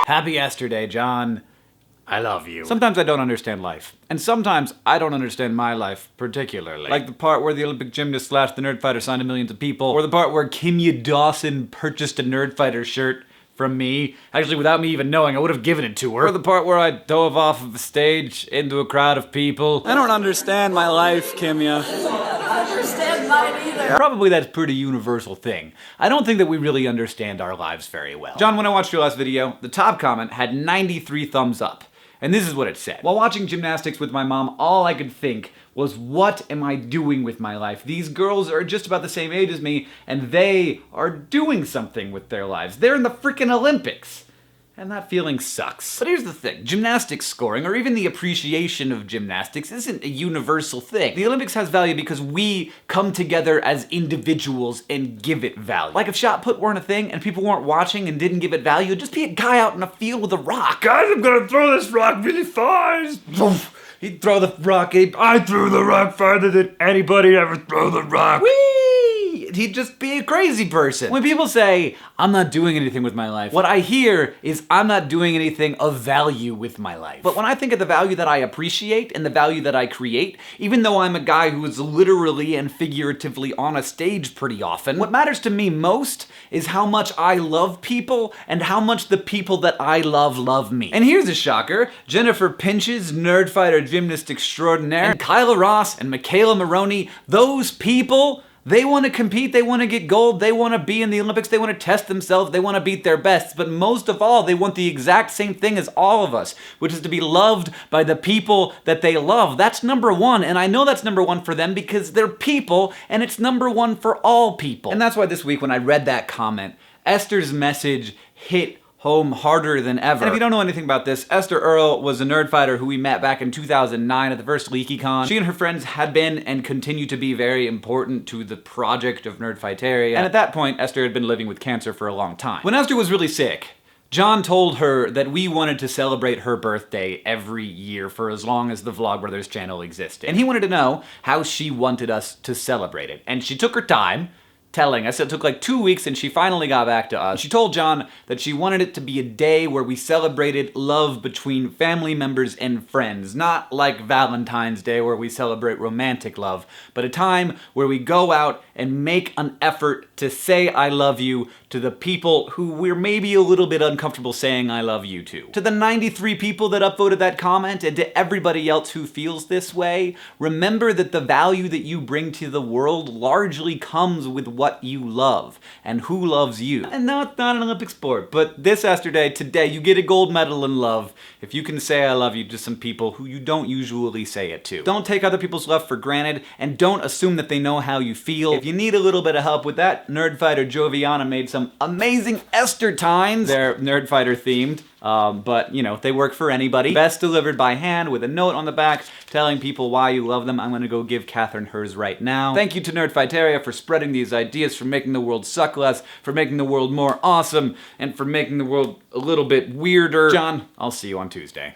Happy yesterday, John. I love you. Sometimes I don't understand life. And sometimes I don't understand my life particularly. Like the part where the Olympic gymnast / the Nerdfighter signed to millions of people, or the part where Kimya Dawson purchased a Nerdfighter shirt from me. Actually, without me even knowing, I would have given it to her. Or the part where I dove off of the stage into a crowd of people. I don't understand my life, Kimya. I don't understand mine either. Probably that's a pretty universal thing. I don't think that we really understand our lives very well. John, when I watched your last video, the top comment had 93 thumbs up. And this is what it said. While watching gymnastics with my mom, all I could think was, what am I doing with my life? These girls are just about the same age as me, and they are doing something with their lives. They're in the freaking Olympics. And that feeling sucks. But here's the thing, gymnastics scoring, or even the appreciation of gymnastics, isn't a universal thing. The Olympics has value because we come together as individuals and give it value. Like if shot put weren't a thing and people weren't watching and didn't give it value, it'd just be a guy out in a field with a rock. Guys, I'm gonna throw this rock really far. He'd throw the rock, I threw the rock farther than anybody ever threw the rock. Whee! He'd just be a crazy person. When people say, I'm not doing anything with my life, what I hear is, I'm not doing anything of value with my life. But when I think of the value that I appreciate and the value that I create, even though I'm a guy who is literally and figuratively on a stage pretty often, what matters to me most is how much I love people and how much the people that I love me. And here's a shocker. Jennifer Pinch's Nerdfighter gymnast extraordinaire, and Kyla Ross and Michaela Maroney, those people, they want to compete, they want to get gold, they want to be in the Olympics, they want to test themselves, they want to beat their best, but most of all, they want the exact same thing as all of us, which is to be loved by the people that they love. That's number one, and I know that's number one for them because they're people, and it's number one for all people. And that's why this week when I read that comment, Esther's message hit home harder than ever. And if you don't know anything about this, Esther Earl was a Nerdfighter who we met back in 2009 at the first LeakyCon. She and her friends had been and continue to be very important to the project of Nerdfighteria. And at that point, Esther had been living with cancer for a long time. When Esther was really sick, John told her that we wanted to celebrate her birthday every year for as long as the Vlogbrothers channel existed. And he wanted to know how she wanted us to celebrate it. And she took her time telling us. It took like 2 weeks and she finally got back to us. She told John that she wanted it to be a day where we celebrated love between family members and friends. Not like Valentine's Day where we celebrate romantic love, but a time where we go out and make an effort to say I love you to the people who we're maybe a little bit uncomfortable saying I love you to. To the 93 people that upvoted that comment and to everybody else who feels this way, remember that the value that you bring to the world largely comes with what you love and who loves you. And no, it's not an Olympic sport, but this yesterday, today, you get a gold medal in love if you can say I love you to some people who you don't usually say it to. Don't take other people's love for granted and don't assume that they know how you feel. If you need a little bit of help with that, Nerdfighter Joviana made some amazing Esther Tines. They're Nerdfighter themed. But, you know, they work for anybody. Best delivered by hand with a note on the back telling people why you love them. I'm gonna go give Catherine hers right now. Thank you to Nerdfighteria for spreading these ideas, for making the world suck less, for making the world more awesome, and for making the world a little bit weirder. John, I'll see you on Tuesday.